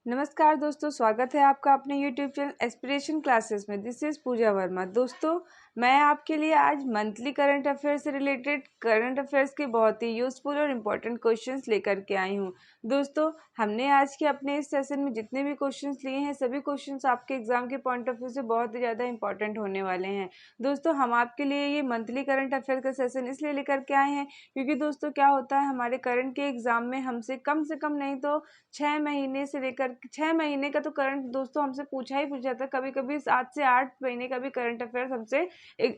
नमस्कार दोस्तों, स्वागत है आपका अपने YouTube चैनल एस्पिरेशन क्लासेस में। दिस इज पूजा वर्मा। दोस्तों, मैं आपके लिए आज मंथली करंट अफेयर्स से रिलेटेड करंट अफेयर्स के बहुत ही यूजफुल और इम्पोर्टेंट क्वेश्चंस लेकर के आई हूँ। दोस्तों, हमने आज के अपने इस सेशन में जितने भी क्वेश्चंस लिए हैं, सभी क्वेश्चंस आपके एग्जाम के पॉइंट ऑफ व्यू से बहुत ही ज़्यादा इंपॉर्टेंट होने वाले हैं। दोस्तों, हम आपके लिए ये मंथली करंट अफेयर का सेशन इसलिए लेकर के आए हैं क्योंकि दोस्तों क्या होता है, हमारे करंट के एग्जाम में हमसे कम से कम नहीं तो 6 महीने से लेकर 6 महीने का तो करंट दोस्तों हमसे पूछा ही पूछा जाता है। कभी कभी 7 से 8 महीने का भी करंट अफेयर्स हमसे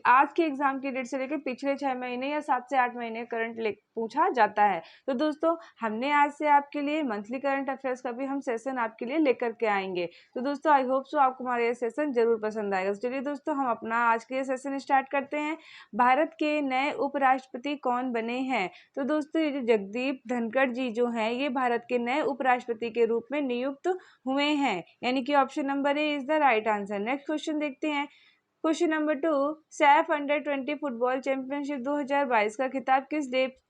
आज के एग्जाम की डेट से लेकर पिछले 6 महीने या 7 से 8 महीने करंट पूछा जाता है। तो दोस्तों, हमने आज से आपके लिए मंथली करंट अफेयर्स का भी हम सेशन आपके लिए लेकर के आएंगे। तो दोस्तों, आई होप सो आपको हमारा ये सेशन जरूर पसंद आएगा। चलिए दोस्तों, हम अपना आज के ये सेशन स्टार्ट करते हैं। भारत के नए उपराष्ट्रपति कौन बने हैं? तो दोस्तों, ये जो जगदीप धनखड़ जी जो हैं, ये भारत के नए उपराष्ट्रपति के रूप में नियुक्त हुए हैं, यानी कि option number A is the right answer. Next question देखते हैं। Question number 2, Saif under 20 football championship 2022 का खिताब किस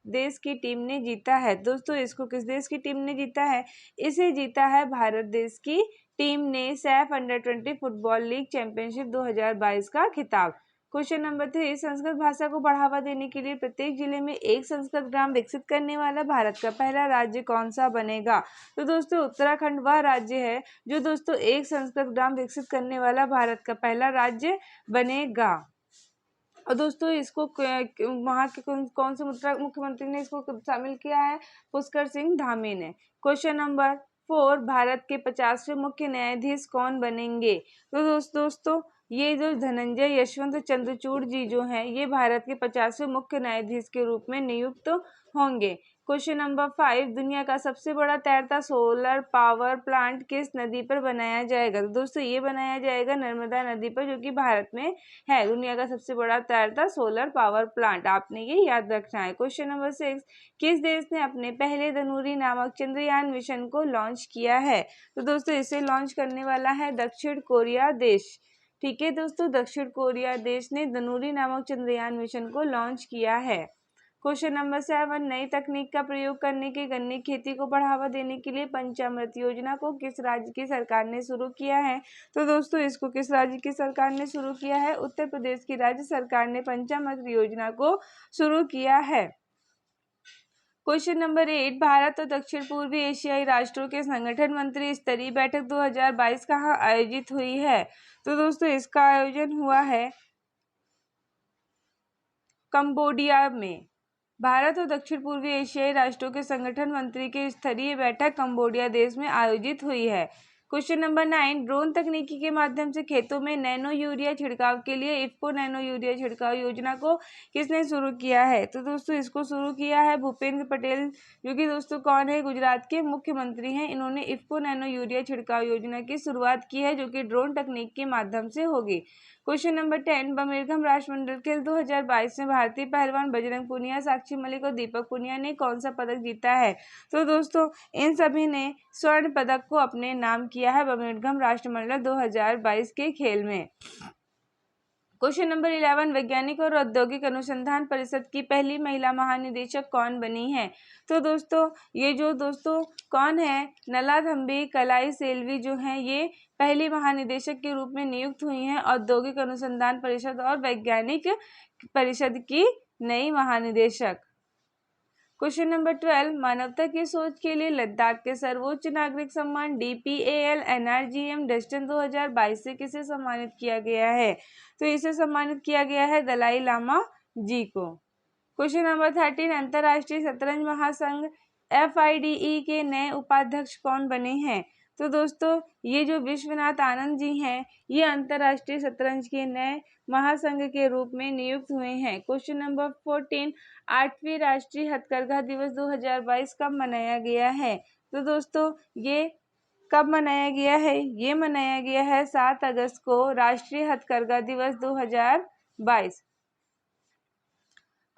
देश की टीम ने जीता है? दोस्तों, इसको किस देश की टीम ने जीता है? इसे जीता है भारत देश की टीम ने Saif under 20 football league championship 2022 का खिताब। क्वेश्चन नंबर 3, संस्कृत भाषा को बढ़ावा देने के लिए प्रत्येक जिले में एक संस्कृत ग्राम विकसित करने वाला भारत का पहला राज्य कौन सा बनेगा? तो दोस्तों, उत्तराखंड वह राज्य है जो दोस्तों एक संस्कृत ग्राम विकसित करने वाला भारत का पहला राज्य बनेगा। और दोस्तों, इसको वहाँ के कौन से मुख्यमंत्री ने इसको शामिल किया है? पुष्कर सिंह धामी ने। क्वेश्चन नंबर 4, भारत के 50वें मुख्य न्यायाधीश कौन बनेंगे? तो दोस्तों, ये जो धनंजय यशवंत चंद्रचूड़ जी जो हैं, ये भारत के 50वें मुख्य न्यायाधीश के रूप में नियुक्त होंगे। क्वेश्चन नंबर 5, दुनिया का सबसे बड़ा तैरता सोलर पावर प्लांट किस नदी पर बनाया जाएगा? तो दोस्तों, ये बनाया जाएगा नर्मदा नदी पर, जो कि भारत में है। दुनिया का सबसे बड़ा तैरता सोलर पावर प्लांट, आपने ये याद रखना है। क्वेश्चन नंबर 6, किस देश ने अपने पहले धनुरी नामक चंद्रयान मिशन को लॉन्च किया है? तो दोस्तों, इसे लॉन्च करने वाला है दक्षिण कोरिया देश। ठीक है दोस्तों, दक्षिण कोरिया देश ने धनुरी नामक चंद्रयान मिशन को लॉन्च किया है। क्वेश्चन नंबर 7, नई तकनीक का प्रयोग करने के गन्ने की खेती को बढ़ावा देने के लिए पंचामृत योजना को किस राज्य की सरकार ने शुरू किया है? तो दोस्तों, इसको किस राज्य की सरकार ने शुरू किया है? उत्तर प्रदेश की राज्य सरकार ने पंचामृत योजना को शुरू किया है। क्वेश्चन नंबर 8, भारत और दक्षिण पूर्वी एशियाई राष्ट्रों के संगठन मंत्री स्तरीय बैठक 2022 कहाँ आयोजित हुई है? तो दोस्तों, इसका आयोजन हुआ है कंबोडिया में। भारत और दक्षिण पूर्वी एशियाई राष्ट्रों के संगठन मंत्री की स्तरीय बैठक कंबोडिया देश में आयोजित हुई है। क्वेश्चन नंबर 9, ड्रोन तकनीकी के माध्यम से खेतों में नैनो यूरिया छिड़काव के लिए इफ्को नैनो यूरिया छिड़काव योजना को किसने शुरू किया है? तो दोस्तों, इसको शुरू किया है भूपेंद्र पटेल, जो कि दोस्तों कौन है? गुजरात के मुख्यमंत्री हैं। इन्होंने इफ्को नैनो यूरिया छिड़काव योजना की शुरुआत की है, जो कि ड्रोन तकनीक के माध्यम से होगी। क्वेश्चन नंबर 10, बर्मिंघम राष्ट्रमंडल खेल 2022 में भारतीय पहलवान बजरंग पुनिया, साक्षी मलिक और दीपक पुनिया ने कौन सा पदक जीता है? तो दोस्तों, इन सभी ने स्वर्ण पदक को अपने नाम किया है बर्मिंघम राष्ट्रमंडल 2022 के खेल में। क्वेश्चन नंबर 11, वैज्ञानिक और औद्योगिक अनुसंधान परिषद की पहली महिला महानिदेशक कौन बनी है? तो दोस्तों, ये जो दोस्तों कौन है? नलाथम्बी कलाई सेल्वी जो हैं, ये पहली महानिदेशक के रूप में नियुक्त हुई हैं औद्योगिक अनुसंधान परिषद और वैज्ञानिक परिषद की नई महानिदेशक। क्वेश्चन नंबर 12, मानवता की सोच के लिए लद्दाख के सर्वोच्च नागरिक सम्मान DPAL NRGM डस्टन 2022 से किसे सम्मानित किया गया है? तो इसे सम्मानित किया गया है दलाई लामा जी को। क्वेश्चन नंबर 13, अंतर्राष्ट्रीय शतरंज महासंघ FIDE के नए उपाध्यक्ष कौन बने हैं? तो दोस्तों, ये जो विश्वनाथ आनंद जी हैं, ये अंतर्राष्ट्रीय शतरंज के नए महासंघ के रूप में नियुक्त हुए हैं। क्वेश्चन नंबर 14, 8वीं राष्ट्रीय हथकरघा दिवस 2022 कब मनाया गया है? तो दोस्तों, ये कब मनाया गया है? ये मनाया गया है 7 अगस्त को, राष्ट्रीय हथकरघा दिवस 2022।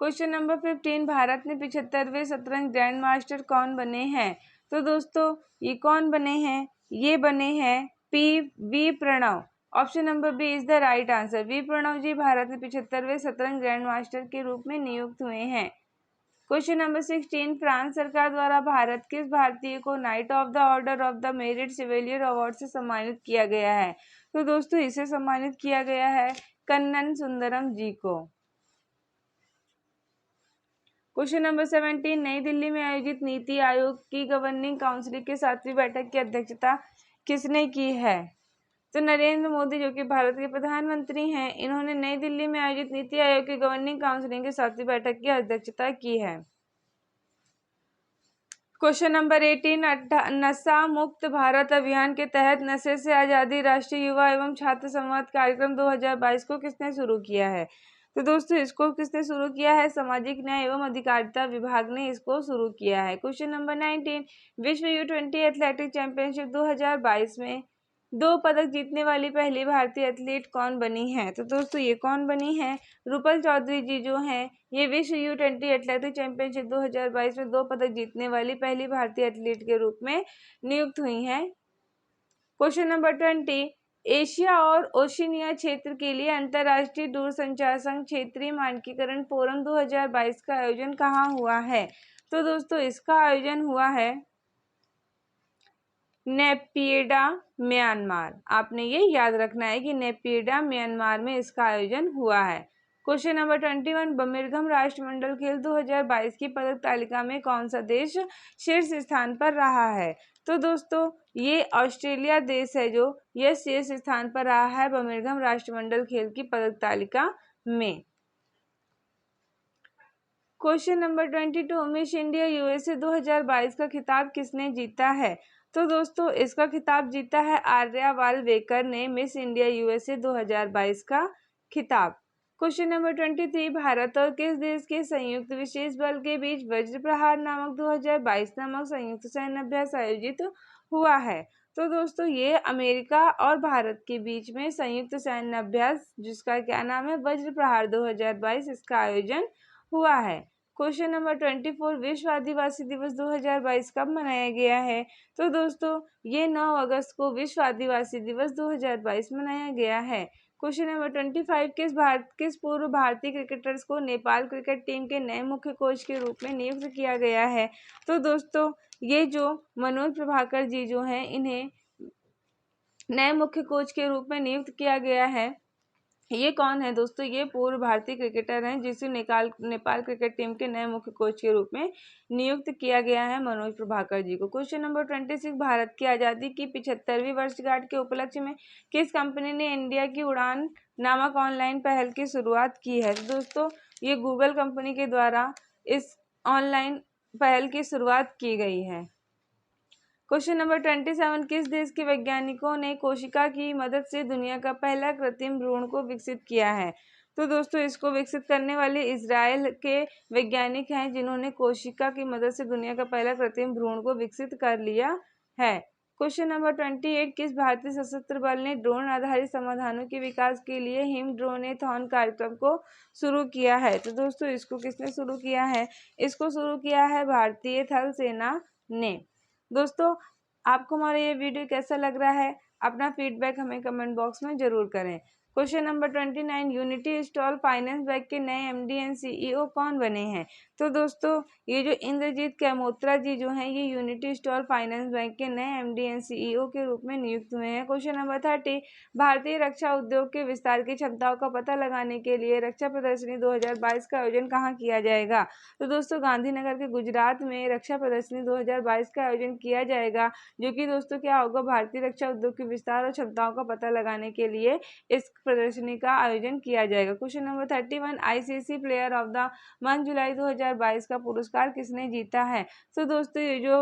क्वेश्चन नंबर 15, भारत में 75वें शतरंज ग्रैंड मास्टर कौन बने हैं? तो दोस्तों, ये कौन बने हैं? ये बने हैं V Pranav. Option number B is the right answer. V Pranav ji भारत में 75वें शतरंज ग्रैंड मास्टर के रूप में नियुक्त हुए हैं। क्वेश्चन नंबर 16, फ्रांस सरकार द्वारा किस भारतीय को knight of the order of the merit civilian award से सम्मानित किया गया है? तो दोस्तों इसे सम्मानित किया गया है कन्नन सुंदरम जी को। क्वेश्चन नंबर 17, नई दिल्ली में आयोजित नीति आयोग की गवर्निंग काउंसिल के 7वीं बैठक की अध्यक्षता किसने की है? तो नरेंद्र मोदी, जो कि भारत के प्रधानमंत्री हैं, इन्होंने नई दिल्ली में आयोजित नीति आयोग की गवर्निंग काउंसिल की 7वीं बैठक की अध्यक्षता की है। क्वेश्चन नंबर 18, नशा मुक्त भारत अभियान के तहत नशे से आजादी राष्ट्रीय युवा एवं छात्र संवाद कार्यक्रम 2022 को किसने शुरू किया है? तो दोस्तों इसको किसने शुरू किया है? सामाजिक न्याय एवं अधिकारिता विभाग ने इसको शुरू किया है। क्वेश्चन नंबर 19, विश्व U20 एथलेटिक चैंपियनशिप 2022 में 2 पदक जीतने वाली पहली भारतीय एथलीट कौन बनी है? तो दोस्तों ये कौन बनी है? रूपल चौधरी जी जो हैं, ये विश्व U20 एथलेटिक चैंपियनशिप 2022 में 2 पदक जीतने वाली पहली भारतीय एथलीट के रूप में नियुक्त हुई हैं। क्वेश्चन नंबर 20, एशिया और ओशिनिया क्षेत्र के लिए अंतर्राष्ट्रीय दूरसंचार संघ क्षेत्रीय मानकीकरण फोरम 2022 का आयोजन कहाँ हुआ है? तो दोस्तों इसका आयोजन हुआ है नेपियडा, म्यांमार। आपने ये याद रखना है कि नेपियडा, म्यांमार में इसका आयोजन हुआ है। क्वेश्चन नंबर 21, बर्मिंघम राष्ट्रमंडल खेल 2022 की पदक तालिका में कौन सा देश शीर्ष स्थान पर रहा है? तो दोस्तों ये ऑस्ट्रेलिया देश है जो यह शीर्ष स्थान पर रहा है बर्मिंघम राष्ट्रमंडल खेल की पदक तालिका में। Question number 22, miss India USA 2022 का खिताब किसने जीता है? तो दोस्तों इसका खिताब जीता है आर्या वालवेकर ने मिस इंडिया USA 2022 का खिताब। क्वेश्चन नंबर 23, भारत और किस देश के संयुक्त विशेष बल के बीच वज्र प्रहार नामक 2022 नामक संयुक्त सैन्य अभ्यास आयोजित हुआ है? तो दोस्तों ये अमेरिका और भारत के बीच में संयुक्त सैन्य अभ्यास जिसका क्या नाम है वज्र प्रहार 2022, इसका आयोजन हुआ है। क्वेश्चन नंबर 24, विश्व आदिवासी दिवस 2022 कब मनाया गया है? तो दोस्तों ये 9 अगस्त को विश्व आदिवासी दिवस 2022 मनाया गया है। क्वेश्चन नंबर 25, किस पूर्व भारतीय क्रिकेटर्स को नेपाल क्रिकेट टीम के नए मुख्य कोच के रूप में नियुक्त किया गया है? तो दोस्तों ये जो मनोज प्रभाकर जी जो हैं, इन्हें नए मुख्य कोच के रूप में नियुक्त किया गया है। ये कौन है दोस्तों? ये पूर्व भारतीय क्रिकेटर हैं जिसे नेपाल क्रिकेट टीम के नए मुख्य कोच के रूप में नियुक्त किया गया है मनोज प्रभाकर जी को। क्वेश्चन नंबर 26, भारत की आज़ादी की 75वीं वर्षगांठ के उपलक्ष्य में किस कंपनी ने इंडिया की उड़ान नामक ऑनलाइन पहल की शुरुआत की है? तो दोस्तों ये गूगल कंपनी के द्वारा इस ऑनलाइन पहल की शुरुआत की गई है। क्वेश्चन नंबर 27, किस देश के वैज्ञानिकों ने कोशिका की मदद से दुनिया का पहला कृत्रिम भ्रूण को विकसित किया है? तो दोस्तों इसको विकसित करने वाले इजराइल के वैज्ञानिक हैं जिन्होंने कोशिका की मदद से दुनिया का पहला कृत्रिम भ्रूण को विकसित कर लिया है। क्वेश्चन नंबर 28, किस भारतीय सशस्त्र बल ने ड्रोन आधारित समाधानों के विकास के लिए हिम ड्रोनेथॉन कार्यक्रम को शुरू किया है? तो दोस्तों इसको किसने शुरू किया है? इसको शुरू किया है भारतीय थल सेना ने। दोस्तों आपको हमारा ये वीडियो कैसा लग रहा है? अपना फीडबैक हमें कमेंट बॉक्स में जरूर करें। Question number 29, unity stall finance bank के नए MD एंड CEO कौन बने हैं? तो दोस्तों ये जो इंद्रजीत कैमोत्रा जी जो हैं, ये यूनिटी स्टॉल फाइनेंस बैंक के नए MD एंड CEO के रूप में नियुक्त हुए हैं। क्वेश्चन नंबर 30, भारतीय रक्षा उद्योग के विस्तार की क्षमताओं का पता लगाने के लिए रक्षा प्रदर्शनी 2022 का आयोजन कहाँ किया जाएगा? तो दोस्तों गांधीनगर के गुजरात में रक्षा प्रदर्शनी 2022 का आयोजन किया जाएगा, जो कि दोस्तों क्या होगा, भारतीय रक्षा उद्योग के विस्तार और क्षमताओं का पता लगाने के लिए इस प्रदर्शनी का आयोजन किया जाएगा। Question number 31, ICC player of the month जुलाई 2022 का पुरस्कार किसने जीता है? तो दोस्तों ये जो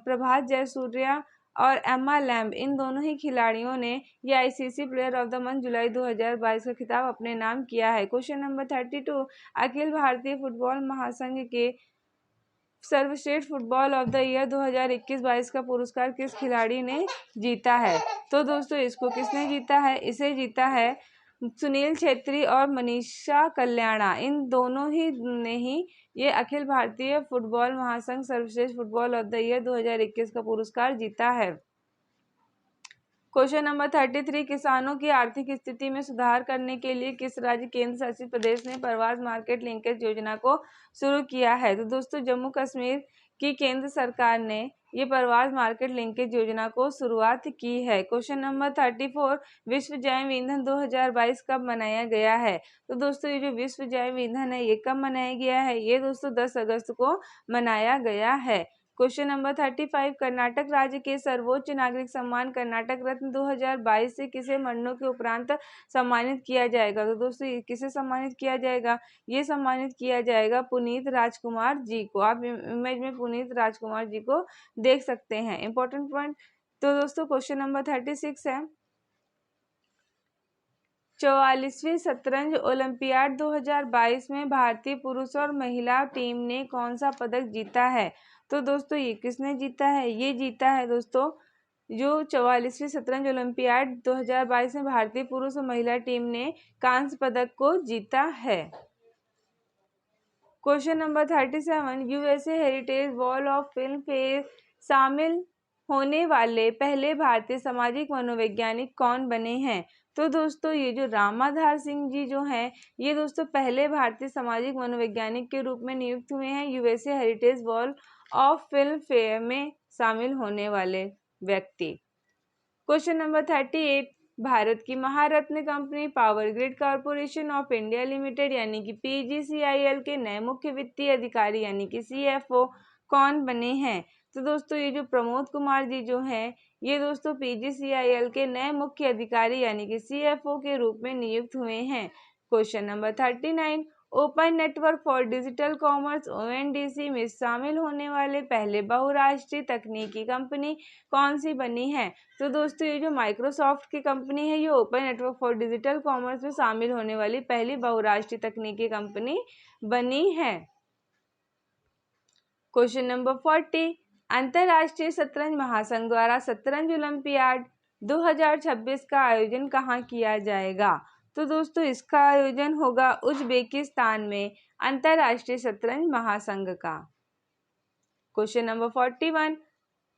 प्रभात जयसूर्या और एम्मा लैम्ब, इन दोनों ही खिलाड़ियों ने ये ICC player of the month जुलाई 2022 का खिताब अपने नाम किया है। Question number 32, Akhil Bharatiya football महासंघ के सर्वश्रेष्ठ फुटबॉल ऑफ द ईयर 2021-22 का पुरस्कार किस खिलाड़ी ने जीता है? तो दोस्तों इसको किसने जीता है? इसे जीता है सुनील छेत्री और मनीषा कल्याणा, इन दोनों ही ने ही ये अखिल भारतीय फुटबॉल महासंघ सर्वश्रेष्ठ फुटबॉल ऑफ द ईयर 2021 का पुरस्कार जीता है। क्वेश्चन नंबर 33, किसानों की आर्थिक स्थिति में सुधार करने के लिए किस राज्य केंद्र शासित प्रदेश ने प्रवास मार्केट लिंकेज योजना को शुरू किया है? तो दोस्तों जम्मू कश्मीर की केंद्र सरकार ने ये प्रवास मार्केट लिंकेज योजना को शुरुआत की है। क्वेश्चन नंबर 34, विश्व जैव ईंधन 2022 कब मनाया गया है? तो दोस्तों ये जो विश्व जैव ईंधन है ये कब मनाया गया है? ये दोस्तों 10 अगस्त को मनाया गया है। क्वेश्चन नंबर 35, कर्नाटक राज्य के सर्वोच्च नागरिक सम्मान कर्नाटक रत्न 2022 से किसे मरणों के उपरांत सम्मानित किया जाएगा? तो दोस्तों किसे सम्मानित किया जाएगा? ये सम्मानित किया जाएगा पुनीत राजकुमार जी को। आप इमेज में पुनीत राजकुमार जी को देख सकते हैं। Important point. तो दोस्तों क्वेश्चन नंबर 36 है, 44वीं शतरंज ओलंपियाड 2022 में भारतीय पुरुष और महिला टीम ने कौन सा पदक जीता है? तो दोस्तों ये किसने जीता है? ये जीता है दोस्तों जो 44वीं शतरंज ओलंपियाड 2022 में भारतीय पुरुष और महिला टीम ने कांस्य पदक को जीता है। Question number 37, USA heritage wall of film fair शामिल होने वाले पहले भारतीय सामाजिक मनोवैज्ञानिक कौन बने हैं? तो दोस्तों ये जो रामाधार सिंह जी जो हैं ये दोस्तों पहले भारतीय सामाजिक मनोवैज्ञानिक के रूप में नियुक्त हुए हैं USA heritage wall of film fair में शामिल होने वाले व्यक्ति। क्वेश्चन नंबर 38, भारत की महारत्न company power grid corporation of India limited यानी कि पीजीसीआईएल के नए मुख्य वित्तीय अधिकारी यानी कि सीएफओ कौन बने हैं? तो दोस्तों ये जो प्रमोद कुमार जी जो हैं ये दोस्तों पीजीसीआईएल के नए मुख्य अधिकारी यानी कि सीएफओ के रूप में नियुक्त हुए हैं। Question number 39, open network for digital commerce ONDC में शामिल होने वाले पहले बहुराष्ट्रीय तकनीकी कंपनी कौन सी बनी है? तो दोस्तों ये जो माइक्रोसॉफ्ट की कंपनी है ये open network for digital commerce में शामिल होने वाली पहली बहुराष्ट्रीय तकनीकी कंपनी बनी है। क्वेश्चन नंबर 40, अंतरराष्ट्रीय शतरंज महासंघ द्वारा शतरंज ओलंपियाड 2026 का आयोजन कहाँ किया जाएगा? तो दोस्तों इसका आयोजन होगा उज्बेकिस्तान में अंतरराष्ट्रीय शतरंज महासंघ का। क्वेश्चन नंबर 41,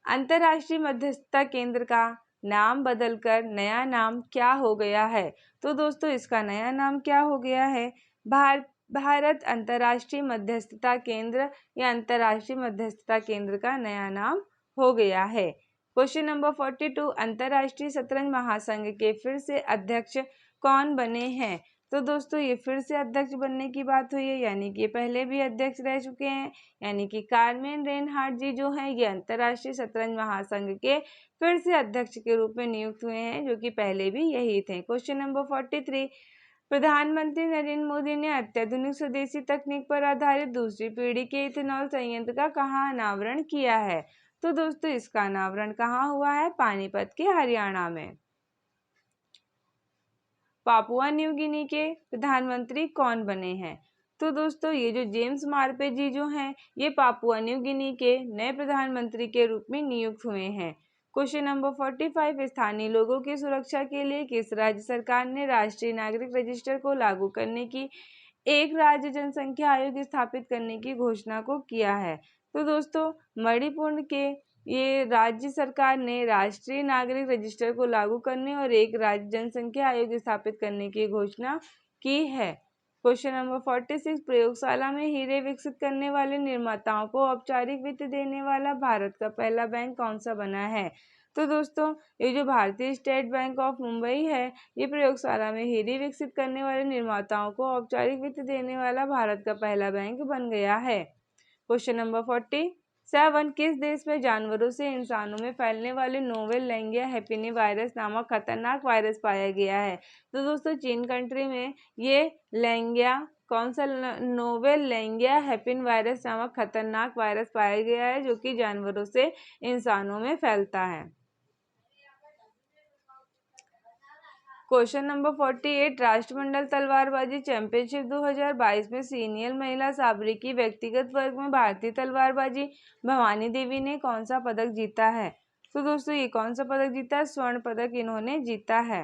अंतरराष्ट्रीय मध्यस्थता केंद्र का नाम बदलकर नया नाम क्या हो गया है? तो दोस्तों इसका नया नाम क्या हो गया है? भारत अंतर्राष्ट्रीय मध्यस्थता केंद्र या अंतर्राष्ट्रीय मध्यस्थता केंद्र का नया नाम हो गया है। क्वेश्चन नंबर 42, अंतर्राष्ट्रीय शतरंज महासंघ के फिर से अध्यक्ष कौन बने हैं? तो दोस्तों ये फिर से अध्यक्ष बनने की बात हुई है यानी कि पहले भी अध्यक्ष रह चुके हैं यानी कि कार्मेन रेनहार्ट जी जो हैं ये अंतर्राष्ट्रीय शतरंज महासंघ के फिर से अध्यक्ष के रूप में नियुक्त हुए हैं जो कि पहले भी यही थे। क्वेश्चन नंबर 43, प्रधानमंत्री नरेंद्र मोदी ने अत्याधुनिक स्वदेशी तकनीक पर आधारित दूसरी पीढ़ी के इथेनॉल संयंत्र का कहाँ अनावरण किया है? तो दोस्तों इसका अनावरण कहाँ हुआ है? पानीपत के हरियाणा में। पापुआ न्यू गिनी के प्रधानमंत्री कौन बने हैं? तो दोस्तों ये जो जेम्स मार्पे जी जो हैं ये पापुआ न्यू गिनी के नए प्रधानमंत्री के रूप में नियुक्त हुए हैं। क्वेश्चन नंबर 45, स्थानीय लोगों की सुरक्षा के लिए किस राज्य सरकार ने राष्ट्रीय नागरिक रजिस्टर को लागू करने की एक राज्य जनसंख्या आयोग स्थापित करने की घोषणा को किया है? तो दोस्तों मणिपुर के ये राज्य सरकार ने राष्ट्रीय नागरिक रजिस्टर को लागू करने और एक राज्य जनसंख्या आयोग स्थापित करने की घोषणा की है। क्वेश्चन नंबर 46, प्रयोगशाला में हीरे विकसित करने वाले निर्माताओं को औपचारिक वित्त देने वाला भारत का पहला बैंक कौन सा बना है? तो दोस्तों ये जो भारतीय स्टेट बैंक ऑफ मुंबई है ये प्रयोगशाला में हीरे विकसित करने वाले निर्माताओं को औपचारिक वित्त देने वाला भारत का पहला बैंक बन गया है। क्वेश्चन नंबर 47, किस देश में जानवरों से इंसानों में फैलने वाले नोवेल लैंगिया हैप्पीनी वायरस नामक खतरनाक वायरस पाया गया है? तो दोस्तों चीन कंट्री में ये लैंगिया कौन सा नोवेल लैंगिया हैप्पीन वायरस नामक खतरनाक वायरस पाया गया है जो कि जानवरों से इंसानों में फैलता है। क्वेश्चन नंबर 48, राष्ट्रमंडल तलवारबाजी चैंपियनशिप 2022 में सीनियर महिला साबरी की व्यक्तिगत वर्ग में भारतीय तलवारबाजी भवानी देवी ने कौन सा पदक जीता है? तो दोस्तों ये कौन सा पदक जीता है? स्वर्ण पदक इन्होंने जीता है।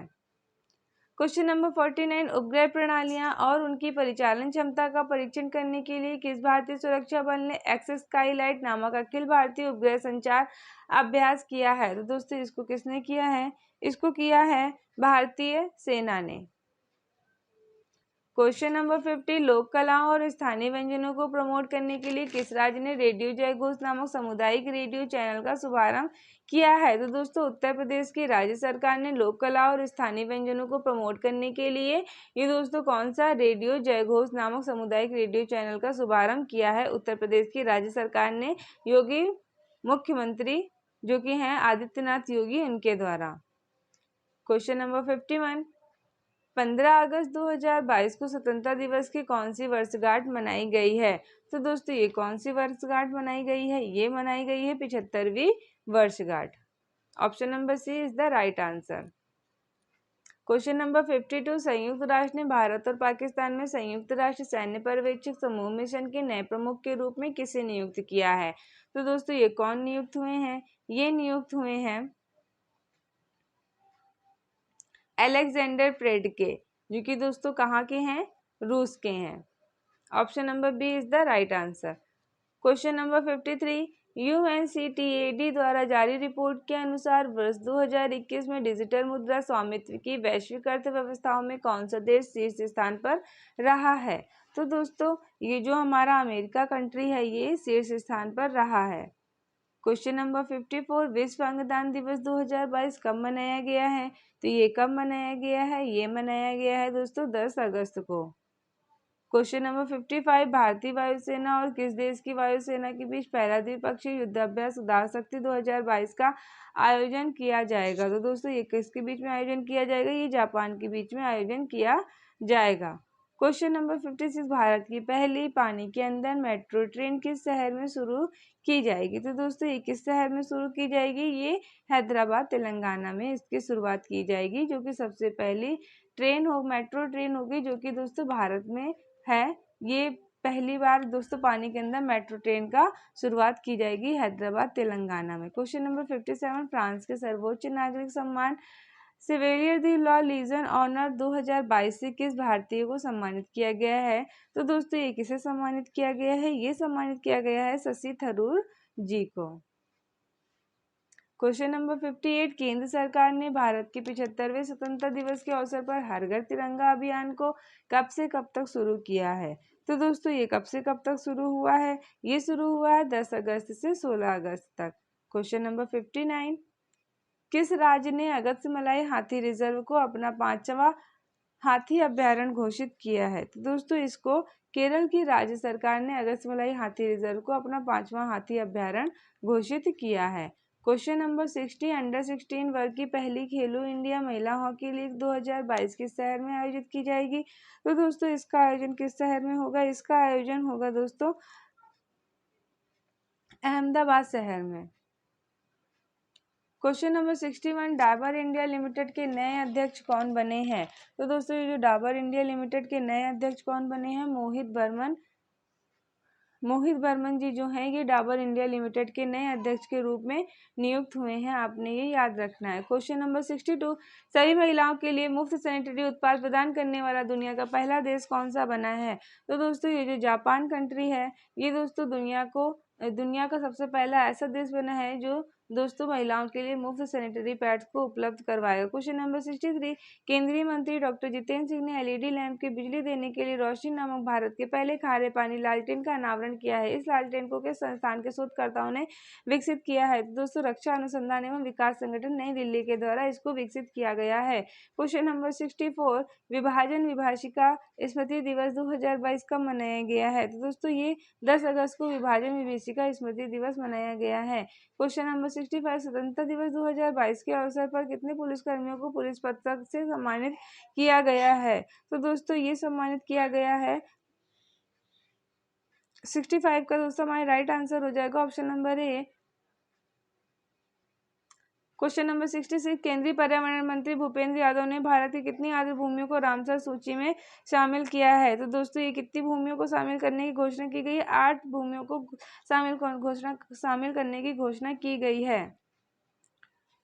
क्वेश्चन नंबर 49, उपग्रह प्रणालियां और उनकी परिचालन क्षमता का परीक्षण करने के लिए किस भारतीय सुरक्षा बल ने एक्स स्काईलाइट नामक अखिल भारतीय उपग्रह संचार अभ्यास किया है? तो दोस्तों इसको किसने किया है? इसको किया है भारतीय सेना ने। क्वेश्चन नंबर 50, लोक कलाओं और स्थानीय व्यंजनों को प्रमोट करने के लिए किस राज्य ने रेडियो जय घोष नामक सामुदायिक रेडियो चैनल का शुभारंभ किया है? तो दोस्तों उत्तर प्रदेश की राज्य सरकार ने लोक कला और स्थानीय व्यंजनों को प्रमोट करने के लिए ये दोस्तों कौन सा रेडियो जय घोष नामक सामुदायिक रेडियो चैनल का शुभारंभ किया है? उत्तर प्रदेश की राज्य सरकार ने योगी मुख्यमंत्री जो कि हैं आदित्यनाथ योगी उनके द्वारा। क्वेश्चन नंबर 51, 15 अगस्त 2022 को स्वतंत्रता दिवस की कौन सी वर्षगांठ मनाई गई है? तो दोस्तों ये कौन सी वर्षगांठ मनाई गई है? ये मनाई गई है 75वीं वर्षगांठ। Option number C is the right answer. Question number 52, संयुक्त राष्ट्र ने भारत और पाकिस्तान में संयुक्त राष्ट्र सैन्य पर्यवेक्षक समूह मिशन के नए प्रमुख के रूप में किसे नियुक्त किया है? तो दोस्तों ये कौन नियुक्त हुए हैं? ये नियुक्त हुए हैं अलेक्जेंडर प्रेडके, जो कि दोस्तों कहाँ के हैं? रूस के हैं। Option number B is the right answer. Question number 53, UNCTAD द्वारा जारी रिपोर्ट के अनुसार वर्ष 2021 में डिजिटल मुद्रा स्वामित्व की वैश्विक अर्थव्यवस्थाओं में कौन सा देश शीर्ष स्थान पर रहा है? तो दोस्तों ये जो हमारा अमेरिका कंट्री है ये शीर्ष स्थान पर रहा है। क्वेश्चन नंबर 54, विश्व अंगदान दिवस 2022 कब मनाया गया है? तो ये कब मनाया गया है? ये मनाया गया है दोस्तों 10 अगस्त को। क्वेश्चन नंबर 55, भारतीय वायुसेना और किस देश की वायुसेना के बीच पहला द्विपक्षीय युद्धाभ्यास उदार शक्ति 2022 का आयोजन किया जाएगा? तो दोस्तों ये किसके बीच में आयोजन किया जाएगा? ये जापान के बीच में आयोजन किया जाएगा। क्वेश्चन नंबर 56, भारत की पहली पानी के अंदर मेट्रो ट्रेन किस शहर में शुरू की जाएगी? तो दोस्तों ये किस शहर में शुरू की जाएगी? ये हैदराबाद तेलंगाना में इसकी शुरुआत की जाएगी, जो कि सबसे पहली ट्रेन हो मेट्रो ट्रेन होगी जो कि दोस्तों भारत में है। ये पहली बार दोस्तों पानी के अंदर मेट्रो ट्रेन का शुरुआत की जाएगी हैदराबाद तेलंगाना में। क्वेश्चन नंबर 57, फ्रांस के सर्वोच्च नागरिक सम्मान सेवेलियर दी लॉ लीजन ऑनर 2022 से किस भारतीय को सम्मानित किया गया है? तो दोस्तों ये किसे सम्मानित किया गया है? ये सम्मानित किया गया है शशि थरूर जी को। क्वेश्चन नंबर 58, केंद्र सरकार ने भारत के 75वें स्वतंत्रता दिवस के अवसर पर हर घर तिरंगा अभियान को कब से कब तक शुरू किया है? तो दोस्तों ये कब से कब तक शुरू हुआ है? ये शुरू हुआ है 10 अगस्त से 16 अगस्त तक। क्वेश्चन नंबर 59, किस राज्य ने अगस्त्यमलाई हाथी रिजर्व को अपना 5वां हाथी अभ्यारण्य घोषित किया है? तो दोस्तों इसको केरल की राज्य सरकार ने अगस्त्यमलाई हाथी रिजर्व को अपना 5वां हाथी अभ्यारण्य घोषित किया है। क्वेश्चन नंबर 60, अंडर 16 वर्ग की पहली खेलो इंडिया महिला हॉकी लीग 2022 किस शहर में आयोजित की जाएगी? तो दोस्तों इसका आयोजन किस शहर में होगा? इसका आयोजन होगा दोस्तों अहमदाबाद शहर में। Question number 61, Dabur India limited के नए अध्यक्ष कौन बने हैं? तो दोस्तों ये जो डाबर इंडिया लिमिटेड के नए अध्यक्ष कौन बने हैं? मोहित बर्मन जी जो हैं ये डाबर इंडिया लिमिटेड के नए अध्यक्ष के रूप में नियुक्त हुए हैं। आपने ये याद रखना है। क्वेश्चन नंबर 62, सभी महिलाओं के लिए मुफ्त सैनिटरी उत्पाद प्रदान करने वाला दुनिया का पहला देश कौन सा बना है? तो दोस्तों ये जो जापान कंट्री है ये दोस्तों दुनिया का सबसे पहला ऐसा देश बना है जो दोस्तों महिलाओं के लिए मुफ्त सैनिटरी पैड्स को उपलब्ध करवाएगा। क्वेश्चन नंबर 63, केंद्रीय मंत्री डॉक्टर जितेंद्र सिंह ने एलईडी लैंप के बिजली देने के लिए रोशनी नामक भारत के पहले खारे पानी लालटेन का अनावरण किया है। इस लालटेन को किस संस्थान के शोधकर्ताओं ने विकसित किया है? तो दोस्तों रक्षा अनुसंधान एवं विकास संगठन नई दिल्ली के द्वारा इसको विकसित किया गया है। क्वेश्चन नंबर 64, विभाजन विभाषिका स्मृति दिवस 2022 कब मनाया गया है? तो दोस्तों ये 10 अगस्त को विभाजन विभीषिका स्मृति दिवस मनाया गया है। क्वेश्चन नंबर 65, स्वतंत्रता दिवस 2022 के अवसर पर कितने पुलिसकर्मियों को पुलिस पदक से सम्मानित किया गया है? तो दोस्तों ये सम्मानित किया गया है 65 का दोस्तों हमारा राइट आंसर हो जाएगा option number A. Question number 66, केंद्रीय पर्यावरण मंत्री भूपेंद्र यादव ने भारत की कितनी आर्द्र भूमियों को रामसर सूची में शामिल किया है? तो दोस्तों ये कितनी भूमियों को शामिल करने की घोषणा की गई? 8 भूमियों को शामिल करने की घोषणा की गई है।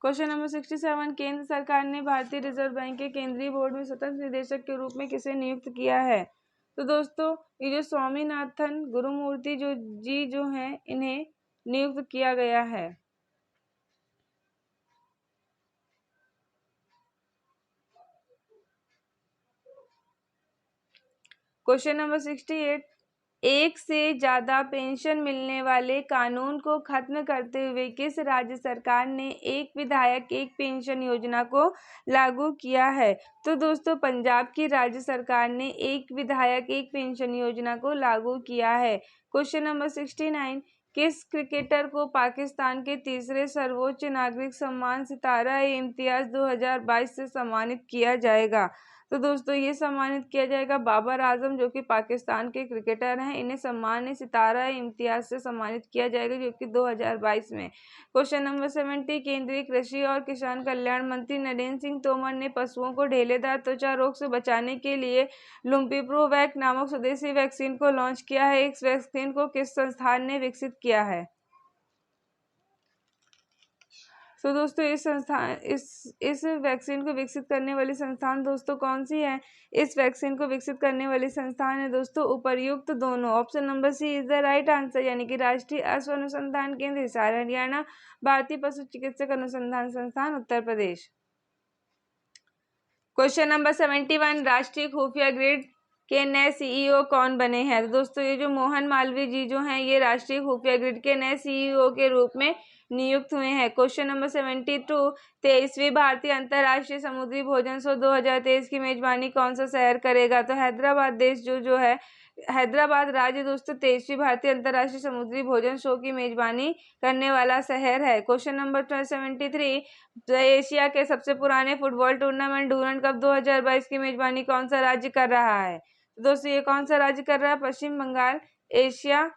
क्वेश्चन नंबर 67, केंद्र सरकार ने भारतीय रिजर्व बैंक के केंद्रीय बोर्ड में स्वतंत्र निदेशक के रूप में किसे नियुक्त किया है? तो दोस्तों ये जो स्वामीनाथन गुरुमूर्ति जो हैं इन्हें नियुक्त किया गया है। क्वेश्चन नंबर 68, एक से ज्यादा पेंशन मिलने वाले कानून को खत्म करते हुए किस राज्य सरकार ने एक विधायक एक पेंशन योजना को लागू किया है? तो दोस्तों पंजाब की राज्य सरकार ने एक विधायक एक पेंशन योजना को लागू किया है। क्वेश्चन नंबर 69, किस क्रिकेटर को पाकिस्तान के तीसरे सर्वोच्च नागरिक सम्मान सितारा-ए-इम्तियाज 2022 से सम्मानित किया जाएगा? तो दोस्तों ये सम्मानित किया जाएगा बाबर आजम, जो कि पाकिस्तान के क्रिकेटर हैं। इन्हें सम्मान सितारा-ए-इम्तियाज से सम्मानित किया जाएगा, जो कि 2022 में। क्वेश्चन नंबर 70, केंद्रीय कृषि और किसान कल्याण मंत्री नरेंद्र सिंह तोमर ने पशुओं को ढेलेदार त्वचा रोग से बचाने के लिए लुम्पिप्रोवैक नामक स्वदेशी वैक्सीन को लॉन्च किया है। इस वैक्सीन को किस संस्थान ने विकसित किया है? तो दोस्तों इस वैक्सीन को विकसित करने वाली संस्थान दोस्तों कौन सी है? इस वैक्सीन को विकसित करने वाली संस्थान है दोस्तों उपर्युक्त दोनों। Option number C is the right answer, यानी कि राष्ट्रीय अश्व अनुसंधान केंद्र हिसार हरियाणा, भारतीय पशु चिकित्सक अनुसंधान संस्थान उत्तर प्रदेश। क्वेश्चन नंबर 71, राष्ट्रीय खुफिया ग्रिड के नए सीईओ कौन बने हैं? तो दोस्तों ये जो मोहन मालवीय जी जो हैं ये राष्ट्रीय खुफिया ग्रिड के नए सीईओ के रूप में नियुक्त हुए हैं। क्वेश्चन नंबर 72, 23वीं भारतीय अंतर्राष्ट्रीय समुद्री भोजन शो 2023 की मेजबानी कौन सा शहर करेगा? तो हैदराबाद देश जो है हैदराबाद राज्य दोस्तों 23वीं भारतीय अंतर्राष्ट्रीय समुद्री भोजन शो की मेजबानी करने वाला शहर है। क्वेश्चन नंबर 73, एशिया के सबसे पुराने फुटबॉल टूर्नामेंट डूरंड कप 2022 की मेजबानी कौन सा राज्य कर रहा है? दोस्तों ये कौन सा राज्य कर रहा है? पश्चिम बंगाल एशिया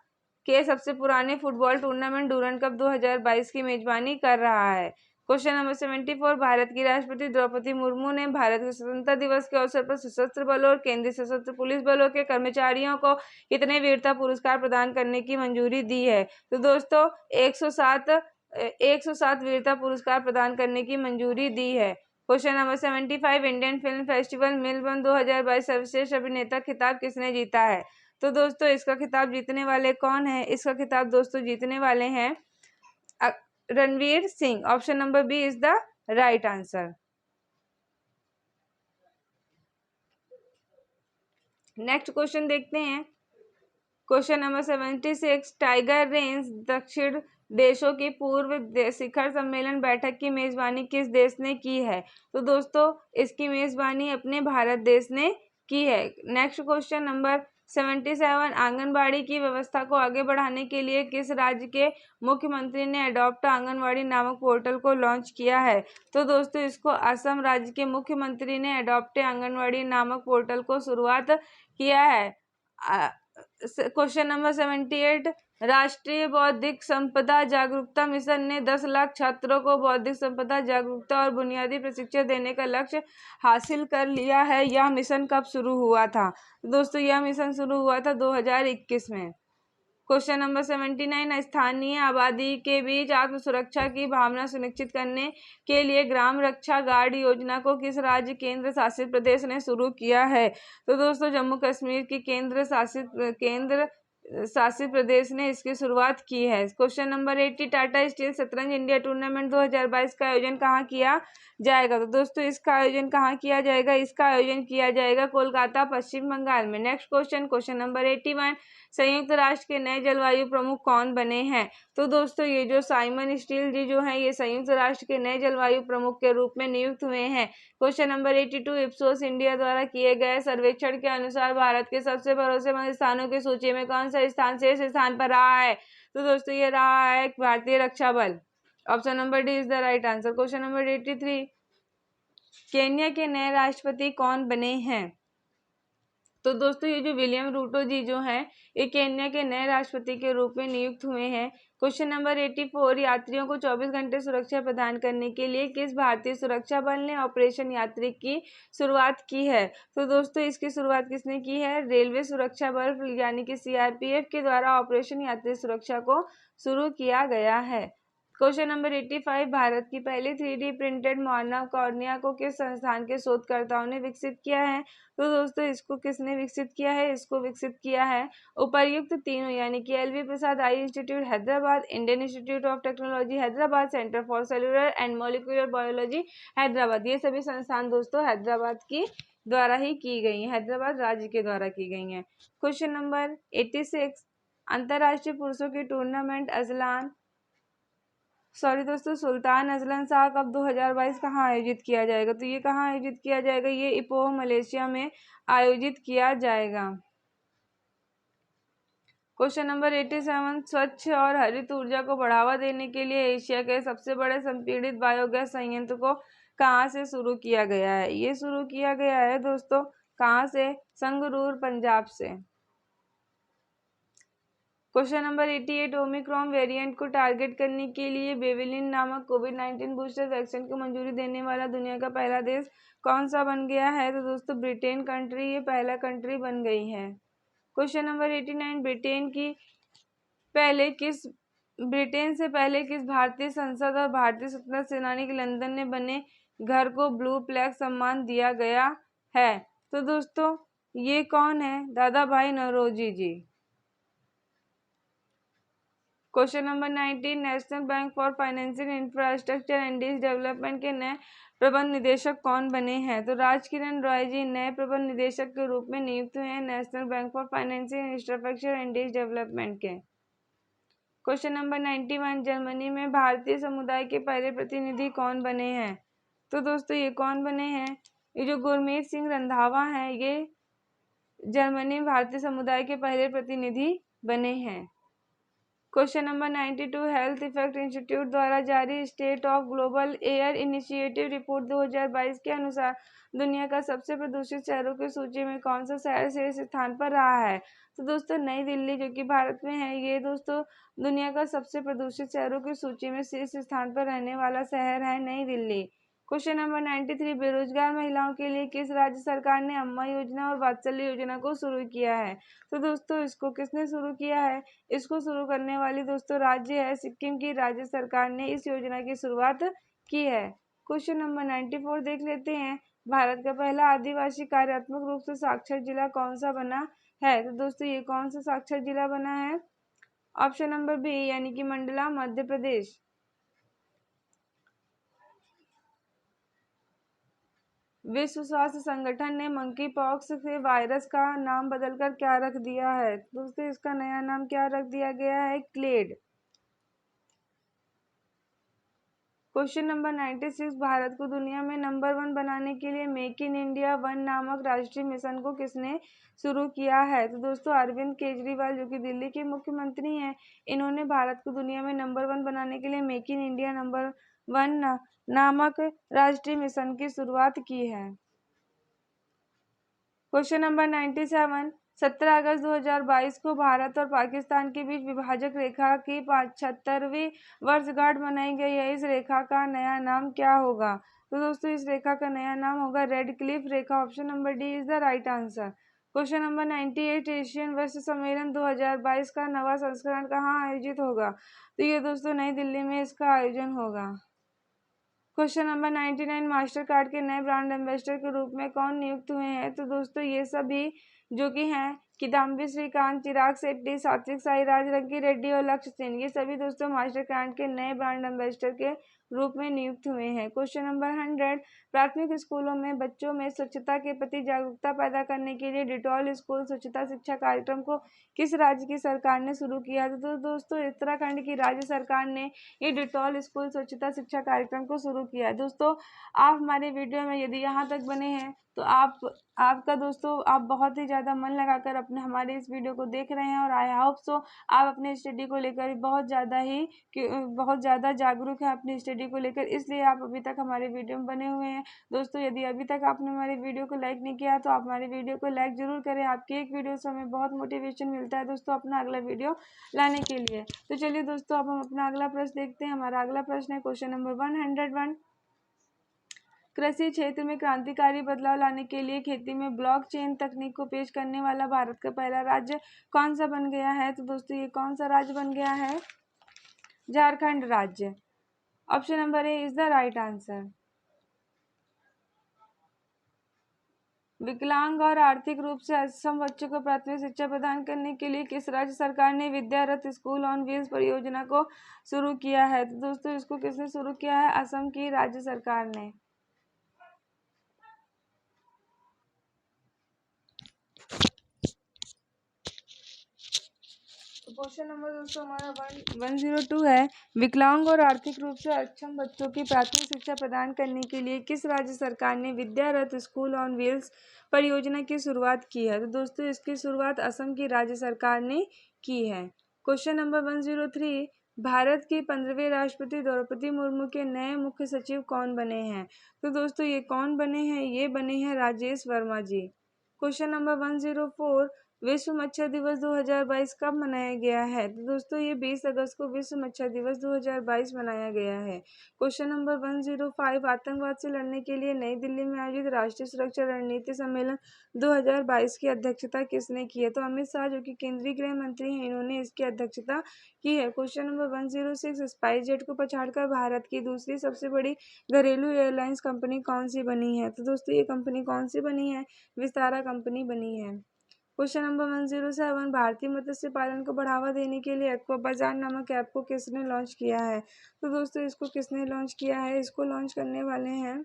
के सबसे पुराने फुटबॉल टूर्नामेंट डूरंड कप 2022 की मेजबानी कर रहा है। क्वेश्चन नंबर 74, भारत की राष्ट्रपति द्रौपदी मुर्मू ने भारत के स्वतंत्रता दिवस के अवसर पर सशस्त्र बलों और केंद्रीय सशस्त्र पुलिस बलों के कर्मचारियों को कितने वीरता पुरस्कार प्रदान करने की मंजूरी दी है? तो दोस्तों 107 वीरता पुरस्कार प्रदान करने की मंजूरी दी है। Question number 75, Indian film festival Melbourne 2022 सर्वश्रेष्ठ अभिनेता खिताब किसने जीता है? तो दोस्तों इसका खिताब जीतने वाले कौन है? इसका खिताब दोस्तों जीतने वाले हैं Ranveer Singh. Option number B is the right answer. Next question देखते हैं। क्वेश्चन नंबर 76, टाइगर रेंज दक्षिण देशों की पूर्व शिखर सम्मेलन बैठक की मेजबानी किस देश ने की है? तो दोस्तों इसकी मेजबानी अपने भारत देश ने की है। नेक्स्ट क्वेश्चन नंबर 77, आंगनबाड़ी की व्यवस्था को आगे बढ़ाने के लिए किस राज्य के मुख्यमंत्री ने अडॉप्ट आंगनबाड़ी नामक पोर्टल को लॉन्च किया है? तो दोस्तों इसको असम राज्य के मुख्यमंत्री ने अडॉप्ट आंगनबाड़ी नामक पोर्टल को शुरुआत किया है। क्वेश्चन नंबर 78, राष्ट्रीय बौद्धिक संपदा जागरूकता मिशन ने 10 लाख छात्रों को बौद्धिक संपदा जागरूकता और बुनियादी प्रशिक्षण देने का लक्ष्य हासिल कर लिया है। यह मिशन कब शुरू हुआ था? दोस्तों यह मिशन शुरू हुआ था 2021 में। क्वेश्चन नंबर 79, स्थानीय आबादी के बीच आत्म सुरक्षा की भावना सुनिश्चित करने के लिए ग्राम रक्षा गार्ड योजना को किस राज्य केंद्र शासित प्रदेश ने शुरू किया है? तो दोस्तों जम्मू कश्मीर की केंद्र शासित प्रदेश ने इसकी शुरुआत की है। क्वेश्चन नंबर 80, टाटा स्टील शतरंज इंडिया टूर्नामेंट 2022 का आयोजन कहाँ किया जाएगा? तो दोस्तों इसका आयोजन कहाँ किया जाएगा? इसका आयोजन किया जाएगा कोलकाता पश्चिम बंगाल में। नेक्स्ट क्वेश्चन नंबर 81, संयुक्त राष्ट्र के नए जलवायु प्रमुख कौन बने हैं? तो दोस्तों ये जो साइमन स्टील जी जो हैं ये संयुक्त राष्ट्र के नए जलवायु प्रमुख के रूप में नियुक्त हुए हैं। क्वेश्चन नंबर 82, इप्सोस इंडिया द्वारा किए गए सर्वेक्षण के अनुसार भारत के सबसे भरोसेमंद स्थानों की सूची में कौन सा स्थान शीर्ष स्थान पर रहा है? तो दोस्तों ये रहा है भारतीय रक्षा बल। Option number D is the right answer. Question number 83, Kenya के नए राष्ट्रपति कौन बने हैं? तो दोस्तों ये जो विलियम रूटो जी जो हैं ये केन्या के नए राष्ट्रपति के रूप में नियुक्त हुए हैं। क्वेश्चन नंबर 84, यात्रियों को 24 घंटे सुरक्षा प्रदान करने के लिए किस भारतीय सुरक्षा बल ने ऑपरेशन यात्री की शुरुआत की है? तो दोस्तों इसकी शुरुआत किसने की है? रेलवे सुरक्षा बल यानी कि सीआरपीएफ के द्वारा ऑपरेशन यात्री सुरक्षा को शुरू किया गया है। क्वेश्चन नंबर 85, भारत की पहली 3D प्रिंटेड मानव कॉर्निया को किस संस्थान के शोधकर्ताओं ने विकसित किया है? तो दोस्तों इसको किसने विकसित किया है? इसको विकसित किया है उपर्युक्त तीनों यानी कि LV Prasad I institute Hyderabad, Indian institute of technology Hyderabad, centre for cellular and molecular biology Hyderabad. ये सभी संस्थान दोस्तों हैदराबाद की द्वारा ही की गई है, हैदराबाद राज्य के द्वारा की गई हैं। क्वेश्चन नंबर 86, अंतरराष्ट्रीय पुरुषों की tournament Sultan Azlan Shah cup 2022 कहाँ आयोजित किया जाएगा? तो ये कहाँ आयोजित किया जाएगा? ये इपोह मलेशिया में आयोजित किया जाएगा। क्वेश्चन नंबर 87, स्वच्छ और हरित ऊर्जा को बढ़ावा देने के लिए एशिया के सबसे बड़े संपीड़ित बायोगैस संयंत्र को कहाँ से शुरू किया गया है? ये शुरू किया गया है दोस्तों कहाँ से? संगरूर, पंजाब से। क्वेश्चन नंबर 88, ओमिक्रॉन वेरिएंट को टारगेट करने के लिए बेविलिन नामक कोविड-19 बूस्टर वैक्सीन को मंजूरी देने वाला दुनिया का पहला देश कौन सा बन गया है? तो दोस्तों ब्रिटेन कंट्री ये पहला कंट्री बन गई है। क्वेश्चन नंबर 89, ब्रिटेन से पहले किस भारतीय सांसद और भारतीय स्वतंत्रता सेनानी के लंदन में बने घर को ब्लू प्लेग सम्मान दिया गया है? तो दोस्तों ये कौन है? Dadabhai Naoroji ji. Question number 19, national bank for financing infrastructure and development के नए प्रबंध निदेशक कौन बने हैं? तो राजकिरण रॉय जी नए प्रबंध निदेशक के रूप में नियुक्त हुए हैं national bank for financing infrastructure and development के। क्वेश्चन नंबर 91, जर्मनी में भारतीय समुदाय के पहले प्रतिनिधि कौन बने हैं? तो दोस्तों ये कौन बने हैं? ये जो गुरमीत सिंह रंधावा हैं ये जर्मनी में भारतीय समुदाय के पहले प्रतिनिधि बने हैं। Question number 92, health effect institute द्वारा जारी state of global air initiative report 2022 के अनुसार दुनिया का सबसे प्रदूषित शहरों की सूची में कौन सा शहर शीर्ष स्थान पर रहा है? तो दोस्तों नई दिल्ली जो कि भारत में है ये दोस्तों दुनिया का सबसे प्रदूषित शहरों की सूची में शीर्ष स्थान पर रहने वाला शहर है नई दिल्ली। क्वेश्चन नंबर 93, बेरोजगार महिलाओं के लिए किस राज्य सरकार ने अम्मा योजना और वात्सल्य योजना को शुरू किया है? तो दोस्तों इसको किसने शुरू किया है? इसको शुरू करने वाली दोस्तों राज्य है सिक्किम की राज्य सरकार ने इस योजना की शुरुआत की है। क्वेश्चन नंबर 94 देख लेते हैं, भारत का पहला आदिवासी कार्यात्मक रूप से साक्षर जिला कौन सा बना है? तो दोस्तों ये कौन सा साक्षर जिला बना है? ऑप्शन नंबर बी यानी कि मंडला, मध्य प्रदेश। विश्व स्वास्थ्य संगठन ने मंकी पॉक्स के वायरस का नाम बदलकर क्या रख दिया है? दोस्तों इसका नया नाम क्या रख दिया गया है? क्लेड। क्वेश्चन नंबर 96, भारत को दुनिया में नंबर 1 बनाने के लिए मेक इन इंडिया 1 नामक राष्ट्रीय मिशन को किसने शुरू किया है? तो दोस्तों अरविंद केजरीवाल जो कि दिल्ली के मुख्यमंत्री हैं इन्होंने भारत को दुनिया में नंबर 1 बनाने के लिए मेक इन इंडिया नंबर 1 नामक राष्ट्रीय मिशन की शुरुआत की है। क्वेश्चन नंबर 97, 17 अगस्त 2022 को भारत और पाकिस्तान के बीच विभाजक रेखा की 75वीं वर्षगांठ मनाई गई है। इस रेखा का नया नाम क्या होगा? तो दोस्तों इस रेखा का नया नाम होगा red Cliff Rekha. Option number D is the right answer. Question number 98, Asian विश्व सम्मेलन 2022 का नवा संस्करण कहाँ आयोजित होगा? तो ये दोस्तों नई दिल्ली में इसका आयोजन होगा। क्वेश्चन नंबर 99, मास्टर कार्ड के नए ब्रांड एम्बेसडर के रूप में कौन नियुक्त हुए हैं? तो दोस्तों ये सभी जो कि हैं किदाम्बी श्रीकांत, चिराग शेट्टी, सात्विक साईराज, रंकी रेड्डी और लक्ष्य सेन, ये सभी दोस्तों मास्टर कार्ड के नए ब्रांड एम्बेसडर के रूप में नियुक्त हुए हैं। क्वेश्चन नंबर 100, प्राथमिक स्कूलों में बच्चों में स्वच्छता के प्रति जागरूकता पैदा करने के लिए डिटॉल स्कूल स्वच्छता शिक्षा कार्यक्रम को किस राज्य की सरकार ने शुरू किया? तो दोस्तों उत्तराखंड की राज्य सरकार ने ये डिटॉल स्कूल स्वच्छता शिक्षा कार्यक्रम को शुरू किया है। दोस्तों आप हमारे वीडियो में यदि यहाँ तक बने हैं तो आपका दोस्तों आप बहुत ही ज़्यादा मन लगाकर अपने हमारे इस वीडियो को देख रहे हैं और आई होप सो आप अपने स्टडी को लेकर बहुत ज़्यादा जागरूक हैं अपनी स्टडी को लेकर, इसलिए आप अभी तक हमारे वीडियो में बने हुए हैं। दोस्तों यदि अभी तक आपने हमारे वीडियो को लाइक नहीं किया तो आप हमारे वीडियो को लाइक जरूर करें। आपकी एक वीडियो से हमें बहुत मोटिवेशन मिलता है दोस्तों अपना अगला वीडियो लाने के लिए। तो चलिए दोस्तों अब हम अपना अगला प्रश्न देखते हैं। हमारा अगला प्रश्न है क्वेश्चन नंबर 101, कृषि क्षेत्र में क्रांतिकारी बदलाव लाने के लिए खेती में ब्लॉकचेन तकनीक को पेश करने वाला भारत का पहला राज्य कौन सा बन गया है? तो दोस्तों ये कौन सा राज्य बन गया है? झारखंड राज्य। Option number A is the right answer. विकलांग और आर्थिक रूप से अक्षम बच्चों को प्राथमिक शिक्षा प्रदान करने के लिए किस राज्य सरकार ने विद्या रथ स्कूल ऑन व्हील्स परियोजना को शुरू किया है? तो दोस्तों इसको किसने शुरू किया है? असम की राज्य सरकार ने। क्वेश्चन नंबर दोस्तों हमारा 102 है। विकलांग और आर्थिक रूप से अक्षम बच्चों की प्राथमिक शिक्षा प्रदान करने के लिए किस राज्य सरकार ने विद्या रथ स्कूल ऑन व्हील्स परियोजना की शुरुआत की है? तो दोस्तों इसकी शुरुआत असम की राज्य सरकार ने की है। क्वेश्चन नंबर 103, भारत की 15वें राष्ट्रपति द्रौपदी मुर्मू के नए मुख्य सचिव कौन बने हैं? तो दोस्तों ये कौन बने हैं? ये बने हैं राजेश वर्मा जी। क्वेश्चन नंबर 104, विश्व मच्छर दिवस 2022 कब मनाया गया है? तो दोस्तों ये 20 अगस्त को विश्व मच्छर दिवस 2022 मनाया गया है। क्वेश्चन नंबर 105, आतंकवाद से लड़ने के लिए नई दिल्ली में आयोजित राष्ट्रीय सुरक्षा रणनीति सम्मेलन 2022 की अध्यक्षता किसने की है? तो अमित शाह जो कि केंद्रीय गृह मंत्री हैं, इन्होंने इसकी अध्यक्षता की है। क्वेश्चन नंबर 106, स्पाइस जेट को पछाड़कर भारत की दूसरी सबसे बड़ी घरेलू एयरलाइंस कंपनी कौन सी बनी है? तो दोस्तों ये कंपनी कौन सी बनी है? विस्तारा कंपनी बनी है। क्वेश्चन नंबर 107, भारतीय मत्स्य पालन को बढ़ावा देने के लिए एक्वा बाजार नामक ऐप को किसने लॉन्च किया है? तो दोस्तों इसको किसने लॉन्च किया है? इसको लॉन्च करने वाले हैं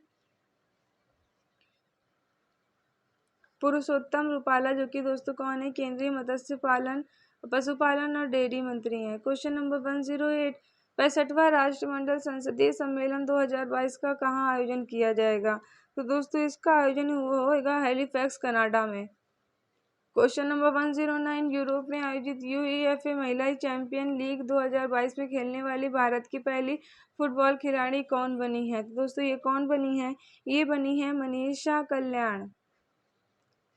पुरुषोत्तम रूपाला, जो कि दोस्तों कौन है? केंद्रीय मत्स्य पालन, पशुपालन और डेयरी मंत्री हैं। क्वेश्चन नंबर 108, 65वां राष्ट्रमंडल संसदीय सम्मेलन 2022 का कहाँ आयोजन किया जाएगा? तो दोस्तों इसका आयोजन होगा हैलीफैक्स कनाडा में। क्वेश्चन नंबर 109, यूरोप में आयोजित यूईएफए महिला चैंपियन लीग 2022 में खेलने वाली भारत की पहली फुटबॉल खिलाड़ी कौन बनी है? तो दोस्तों ये कौन बनी है? ये बनी है मनीषा कल्याण।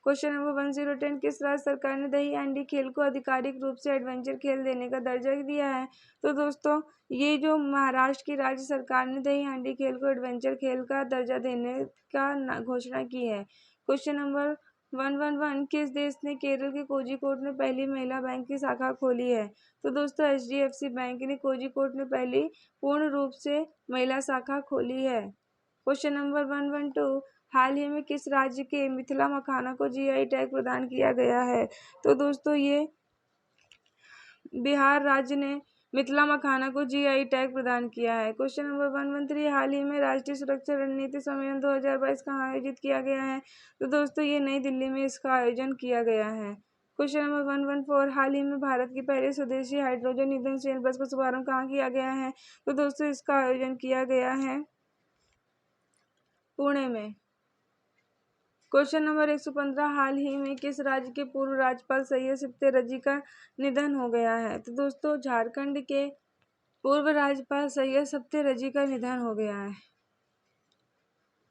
क्वेश्चन नंबर 110, किस राज्य सरकार ने दही हांडी खेल को आधिकारिक रूप से एडवेंचर खेल देने का दर्जा दिया है? तो दोस्तों ये जो महाराष्ट्र की राज्य सरकार ने दही हांडी खेल को एडवेंचर खेल का दर्जा देने का घोषणा की है। क्वेश्चन नंबर 111, किस देश ने केरल के कोझिकोड में पहली महिला बैंक की शाखा खोली है? तो दोस्तों एचडीएफसी बैंक ने कोझिकोड में पहली पूर्ण रूप से महिला शाखा खोली है। क्वेश्चन नंबर 112, हाल ही में किस राज्य के मिथिला मखाना को जीआई टैग प्रदान किया गया है? तो दोस्तों ये बिहार राज्य ने मिथिला मखाना को जीआई टैग प्रदान किया है। क्वेश्चन नंबर 113, हाल ही में राष्ट्रीय सुरक्षा रणनीति सम्मेलन 2022 कहाँ आयोजित किया गया है? तो दोस्तों ये नई दिल्ली में इसका आयोजन किया गया है। क्वेश्चन नंबर 114, हाल ही में भारत की पहली स्वदेशी हाइड्रोजन ईंधन सेल बस का शुभारंभ कहाँ किया गया है? तो दोस्तों इसका आयोजन किया गया है पुणे में। क्वेश्चन नंबर 115, हाल ही में किस राज्य के पूर्व राज्यपाल सैयद सिप्ते का निधन हो गया है? तो दोस्तों झारखंड के पूर्व राज्यपाल सैयद सिप्ते का निधन हो गया है।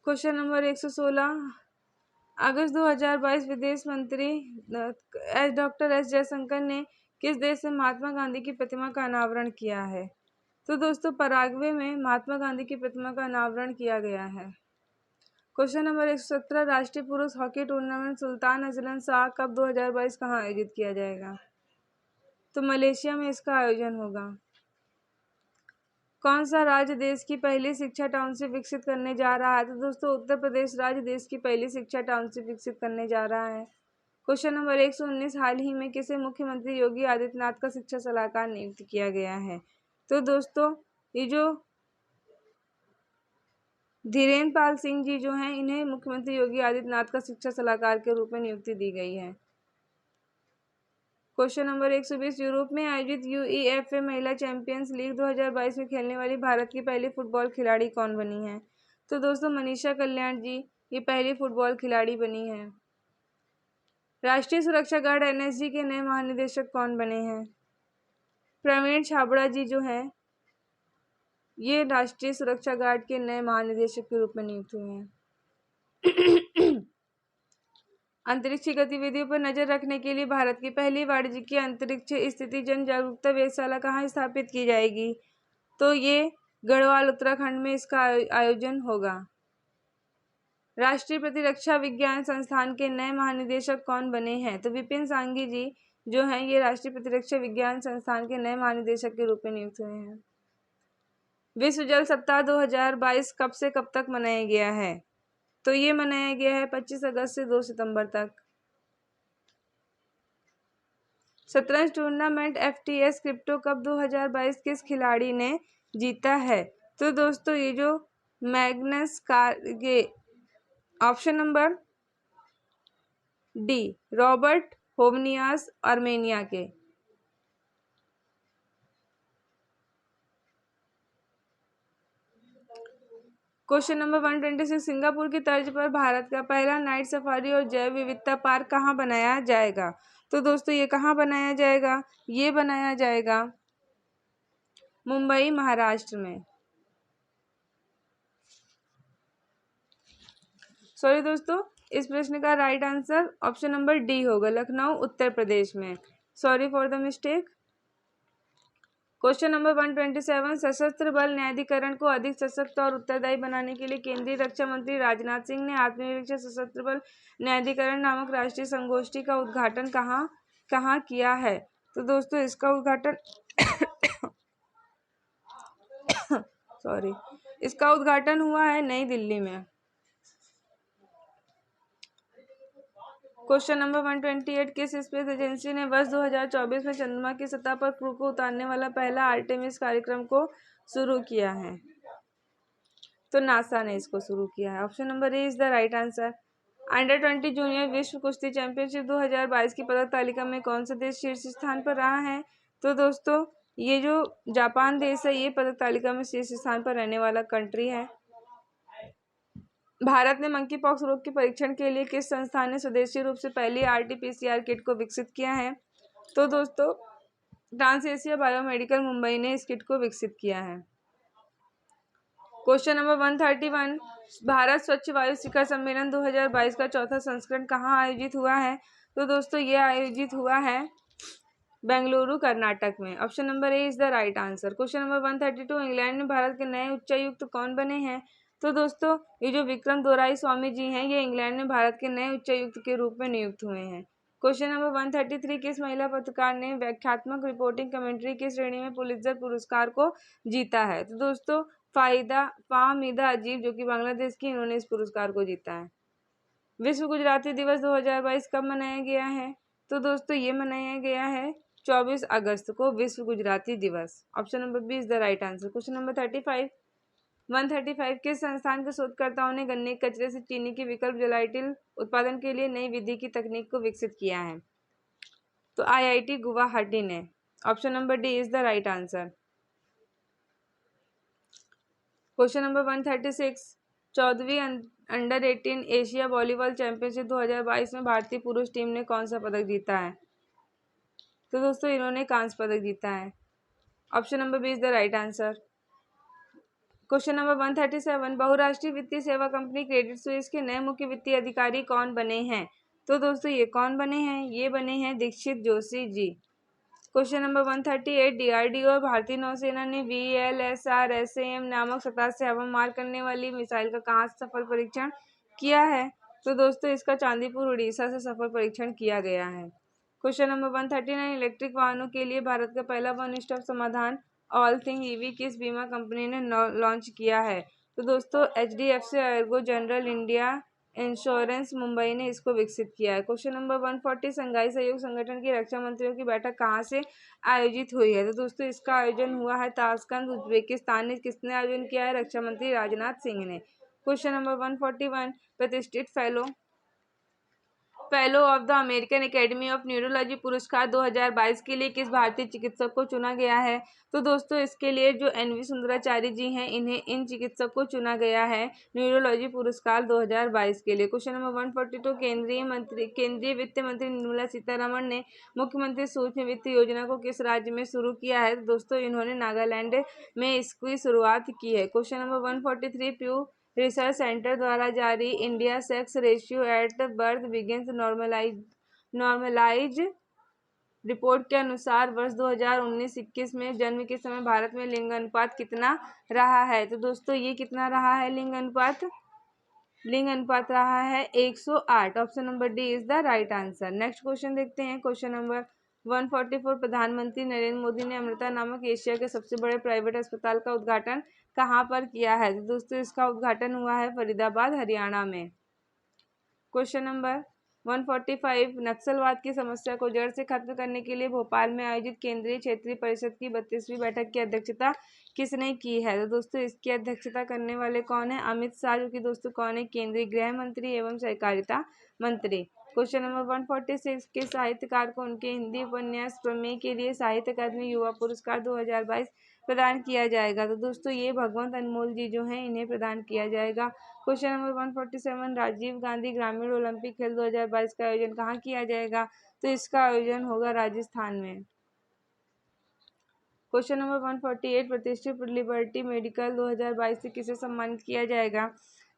क्वेश्चन नंबर 116, अगस्त 2022 विदेश मंत्री डॉक्टर एस जयशंकर ने किस देश में महात्मा गांधी की प्रतिमा का अनावरण किया है? तो दोस्तों पराग्वे में महात्मा गांधी की प्रतिमा का अनावरण किया गया है। क्वेश्चन नंबर 117, राष्ट्रीय पुरुष hockey tournament Sultan Azlan Shah cup 2022 कहाँ आयोजित किया जाएगा? तो मलेशिया में इसका आयोजन होगा। कौन सा राज्य देश की पहली शिक्षा टाउनशिप विकसित करने जा रहा है? तो दोस्तों उत्तर प्रदेश राज्य देश की पहली शिक्षा टाउनशिप विकसित करने जा रहा है। क्वेश्चन नंबर 119, हाल ही में किसे मुख्यमंत्री योगी आदित्यनाथ का शिक्षा सलाहकार नियुक्त किया गया है? तो दोस्तों ये जो धीरेन्द्र पाल सिंह जी जो हैं, इन्हें मुख्यमंत्री योगी आदित्यनाथ का शिक्षा सलाहकार के रूप में नियुक्ति दी गई है। क्वेश्चन नंबर 120, यूरोप में आयोजित यूईएफए महिला चैंपियंस लीग 2022 में खेलने वाली भारत की पहली फुटबॉल खिलाड़ी कौन बनी है? तो दोस्तों मनीषा कल्याण जी ये पहली फुटबॉल खिलाड़ी बनी है। राष्ट्रीय सुरक्षा गार्ड एनएसजी के नए महानिदेशक कौन बने हैं? प्रवीण छाबड़ा जी जो हैं ये राष्ट्रीय सुरक्षा गार्ड के नए महानिदेशक के रूप में नियुक्त हुए हैं। अंतरिक्ष गतिविधियों पर नजर रखने के लिए भारत की पहली वाणिज्यिक अंतरिक्ष स्थिति जन जागरूकता वेधशाला कहाँ स्थापित की जाएगी? तो ये गढ़वाल उत्तराखंड में इसका आयोजन होगा। राष्ट्रीय प्रतिरक्षा विज्ञान संस्थान के नए महानिदेशक कौन बने हैं? तो विपिन सांघी जी जो हैं ये राष्ट्रीय प्रतिरक्षा विज्ञान संस्थान के नए महानिदेशक के रूप में नियुक्त हुए हैं। विश्व जल सप्ताह 2022 कब से कब तक मनाया गया है? तो ये मनाया गया है 25 अगस्त से 2 सितंबर तक। शतरंज टूर्नामेंट FTS क्रिप्टो कप 2022 किस खिलाड़ी ने जीता है? तो दोस्तों ये जो Magnus Carlsen, option number D, Robert Hovhannisyan, Armenia के। क्वेश्चन नंबर 126, सिंगापुर की तर्ज पर भारत का पहला नाइट सफारी और जैव विविधता पार्क कहाँ बनाया जाएगा? तो दोस्तों ये कहाँ बनाया जाएगा? ये बनाया जाएगा मुंबई, महाराष्ट्र में। सॉरी दोस्तों, इस प्रश्न का right answer option number D होगा, लखनऊ, उत्तर प्रदेश में। Sorry for the mistake. Question number 127, सशस्त्र बल न्यायाधिकरण को अधिक सशक्त और उत्तरदायी बनाने के लिए केंद्रीय रक्षा मंत्री राजनाथ सिंह ने आत्मनिरीक्षण सशस्त्र बल न्यायाधिकरण नामक राष्ट्रीय संगोष्ठी का उद्घाटन कहाँ किया है? तो दोस्तों इसका उद्घाटन इसका उद्घाटन हुआ है नई दिल्ली में। क्वेश्चन नंबर 128, किस स्पेस एजेंसी ने वर्ष 2024 में चंद्रमा की सतह पर क्रू को उतारने वाला पहला आर्टेमिस कार्यक्रम को शुरू किया है? तो नासा ने इसको शुरू किया है। Option number A is the right answer. Under 20 junior विश्व कुश्ती चैंपियनशिप 2022 की पदक तालिका में कौन सा देश शीर्ष स्थान पर रहा है? तो दोस्तों ये जो जापान देश है, ये पदक तालिका में शीर्ष स्थान पर रहने वाला कंट्री है। भारत ने मंकी पॉक्स रोग के परीक्षण के लिए किस संस्थान ने स्वदेशी रूप से पहली RT-PCR किट को विकसित किया है? तो दोस्तों ट्रांस एशिया बायोमेडिकल मुंबई ने इस किट को विकसित किया है। क्वेश्चन नंबर 131, भारत स्वच्छ वायु शिखर सम्मेलन 2022 का चौथा संस्करण कहाँ आयोजित हुआ है? तो दोस्तों ये आयोजित हुआ है बेंगलुरु, कर्नाटक में। Option number A is the right answer. Question number 132, England में भारत के नए उच्चायुक्त कौन बने हैं? तो दोस्तों ये जो विक्रम दोराई स्वामी जी हैं, ये इंग्लैंड में भारत के नए उच्चायुक्त के रूप में नियुक्त हुए हैं। क्वेश्चन नंबर 133, किस महिला पत्रकार ने व्याख्यात्मक रिपोर्टिंग कमेंट्री की श्रेणी में पुलित्जर पुरस्कार को जीता है? तो दोस्तों फाहमीदा अजीब, जो कि बांग्लादेश की, इन्होंने इस पुरस्कार को जीता है। विश्व गुजराती दिवस 2022 कब मनाया गया है? तो दोस्तों ये मनाया गया है 24 अगस्त को, विश्व गुजराती दिवस। Option number B is the right answer. Question number 135, किस संस्थान के शोधकर्ताओं ने गन्ने के कचरे से चीनी की विकल्प जलाइटिल उत्पादन के लिए नई विधि की तकनीक को विकसित किया है? तो IIT गुवाहाटी ने। Option number D is the right answer. Question number 136, 14वीं अंडर 18 एशिया वॉलीबॉल चैंपियनशिप 2022 में भारतीय पुरुष टीम ने कौन सा पदक जीता है? तो दोस्तों इन्होंने कांस्य पदक जीता है। Option number B is the right answer. Question number 137, बहुराष्ट्रीय वित्तीय सेवा कंपनी क्रेडिट स्विस के नए मुख्य वित्तीय अधिकारी कौन बने हैं? तो दोस्तों ये कौन बने हैं? ये बने हैं Dixit Joshi ji. Question number 138, DRDO और भारतीय नौसेना ने VLSR-SAM नामक सतह से हवा मार करने वाली मिसाइल का कहाँ से सफल परीक्षण किया है? तो दोस्तों इसका चांदीपुर, उड़ीसा से सफल परीक्षण किया गया है। क्वेश्चन नंबर 139, इलेक्ट्रिक वाहनों के लिए भारत का पहला वन स्टॉप समाधान ऑल थिंग EV किस बीमा कंपनी ने लॉन्च किया है? तो दोस्तों HDFC Ergo general India insurance Mumbai ने इसको विकसित किया है। क्वेश्चन नंबर 140, संघाई सहयोग संगठन की रक्षा मंत्रियों की बैठक कहाँ से आयोजित हुई है? तो दोस्तों इसका आयोजन हुआ है ताशकंद, उज्बेकिस्तान ने। किसने आयोजन किया है? रक्षा मंत्री राजनाथ सिंह ने। क्वेश्चन नंबर 141, प्रतिष्ठित fellow of the American academy of neurology पुरस्कार 2022 के लिए किस भारतीय चिकित्सक को चुना गया है? तो दोस्तों इसके लिए जो NV सुंदराचार्य जी हैं, इन चिकित्सक को चुना गया है न्यूरोलॉजी पुरस्कार 2022 के लिए। क्वेश्चन नंबर 142, केंद्रीय वित्त मंत्री निर्मला सीतारमण ने मुख्यमंत्री सूक्ष्म वित्त योजना को किस राज्य में शुरू किया है? तो दोस्तों इन्होंने नागालैंड में इसकी शुरुआत की है। Question number 143, Pew Research Center द्वारा जारी India sex ratio at birth begins normalize report के अनुसार वर्ष 2019-21 में जन्म के समय भारत में लिंग अनुपात कितना रहा है? तो दोस्तों ये कितना रहा है लिंग अनुपात रहा है 108। Option number D is the right answer. Next question देखते हैं। क्वेश्चन नंबर 144, प्रधानमंत्री नरेंद्र मोदी ने अमृता नामक एशिया के सबसे बड़े प्राइवेट अस्पताल का उद्घाटन कहाँ पर किया है? तो दोस्तों इसका उद्घाटन हुआ है फरीदाबाद, हरियाणा में। क्वेश्चन नंबर 145, नक्सलवाद की समस्या को जड़ से खत्म करने के लिए भोपाल में आयोजित केंद्रीय क्षेत्रीय परिषद की 32वीं बैठक की अध्यक्षता किसने की है? तो दोस्तों इसकी अध्यक्षता करने वाले कौन है? अमित शाह, जो कि दोस्तों कौन है? केंद्रीय गृह मंत्री एवं सहकारिता मंत्री। क्वेश्चन नंबर 146, के साहित्यकार को उनके हिंदी उपन्यास प्रमेय के लिए साहित्य अकादमी युवा पुरस्कार 2022 प्रदान किया जाएगा? तो दोस्तों ये भगवंत अनमोल जी जो हैं इन्हें प्रदान किया जाएगा। क्वेश्चन नंबर 147, राजीव गांधी ग्रामीण ओलंपिक खेल 2022 का आयोजन कहाँ किया जाएगा? तो इसका आयोजन होगा राजस्थान में। क्वेश्चन नंबर 148, प्रतिष्ठित लिबर्टी मेडिकल 2022 से किसे सम्मानित किया जाएगा?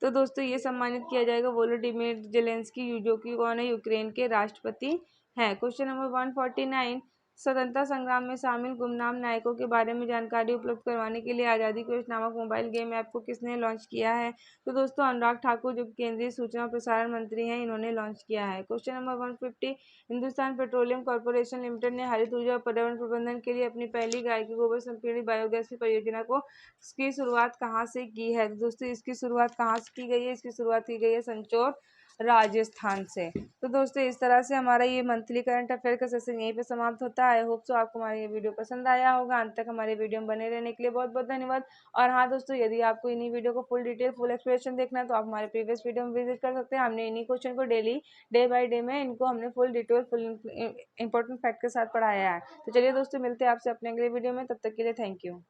तो दोस्तों ये सम्मानित किया जाएगा वोलोडिमिर जेलेंस्की, जो कि कौन है? यूक्रेन के राष्ट्रपति हैं। क्वेश्चन नंबर 149, स्वतंत्रता संग्राम में शामिल गुमनाम नायकों के बारे में जानकारी उपलब्ध करवाने के लिए आज़ादी क्वेस्ट नामक मोबाइल गेम ऐप को किसने लॉन्च किया है? तो दोस्तों अनुराग ठाकुर, जो केंद्रीय सूचना और प्रसारण मंत्री हैं, इन्होंने लॉन्च किया है। Question number 150, Hindustan petroleum corporation limited ने हरित ऊर्जा और पर्यावरण प्रबंधन के लिए अपनी पहली गाय के गोबर संपीड़ित बायोगैस की परियोजना की शुरुआत कहाँ से की है? तो दोस्तों इसकी शुरुआत कहाँ से की गई है? इसकी शुरुआत की गई है संचोर, राजस्थान से। तो दोस्तों इस तरह से हमारा ये मंथली करंट अफेयर का सेशन यहीं पे समाप्त होता है। आई होप सो आपको हमारा ये वीडियो पसंद आया होगा। अंत तक हमारे वीडियो में बने रहने के लिए बहुत बहुत धन्यवाद। और हाँ दोस्तों, यदि आपको इन्हीं वीडियो को फुल डिटेल फुल एक्सप्लेनेशन देखना है तो आप हमारे प्रीवियस वीडियो में विजिट कर सकते हैं। हमने इन्हीं क्वेश्चन को डेली डे बाय डे में इनको हमने full detail full important fact के साथ पढ़ाया है। तो चलिए दोस्तों, मिलते हैं आपसे अपने अगले वीडियो में। तब तक के लिए थैंक यू।